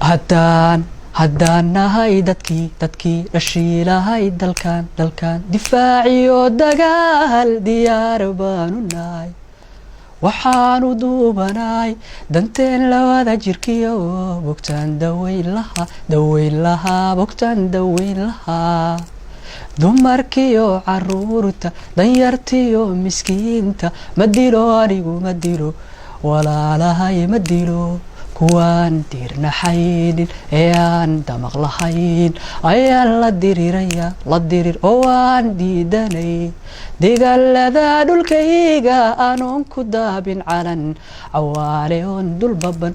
haddaan nahay dadkii dhashiilahay dalkan difaaciyo dagaal diyaar baanu nahay waxaanu duubanahay danteen labada jirkiyo bogtaan daweyn lahaa bogtaan daweyn lahaa dumarkiyo caruurta danyartiyo miskiinta ma dilo anigu ma dilo walaalahay ma dilo kuwaan diirnaxaynin ee aan damaq lahayn ayaan la dirir oo aan diidanay dagaalada dhulkayga anoon ku daabin calan cawaale oon dul baban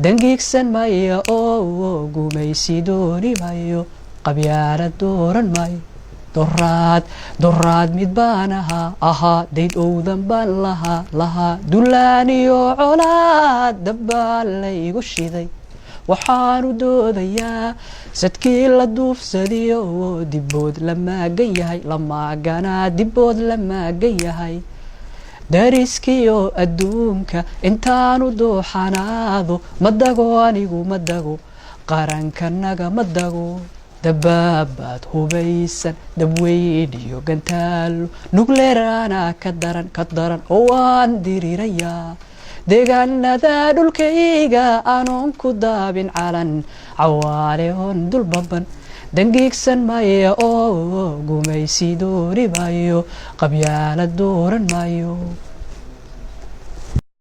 dangiigsan maya oo gumaysi dooni mayo qabyaala dooran mayo doraad mid baan ahaa dayd owdan baan lahaa dullaaniyo colaad dabbaan laygu shiday waxaanu doodayaa sadkii la duufsadiyo dibood la maagan yahay la maaganaa dibood la maagan yahay dariskiyo adduunka intaanu dooxanaado madago anigu madago qarankanaga madago dabaabaad hubaysan dabweyn iyo gantaalo nugleerana ka daran oo waan dirirayaa deegaanada dhulkayga anoon ku daabin calan cawaale oon dul baban dangiigsan maya oo gumaysi dooni mayo qabyaala dooran mayo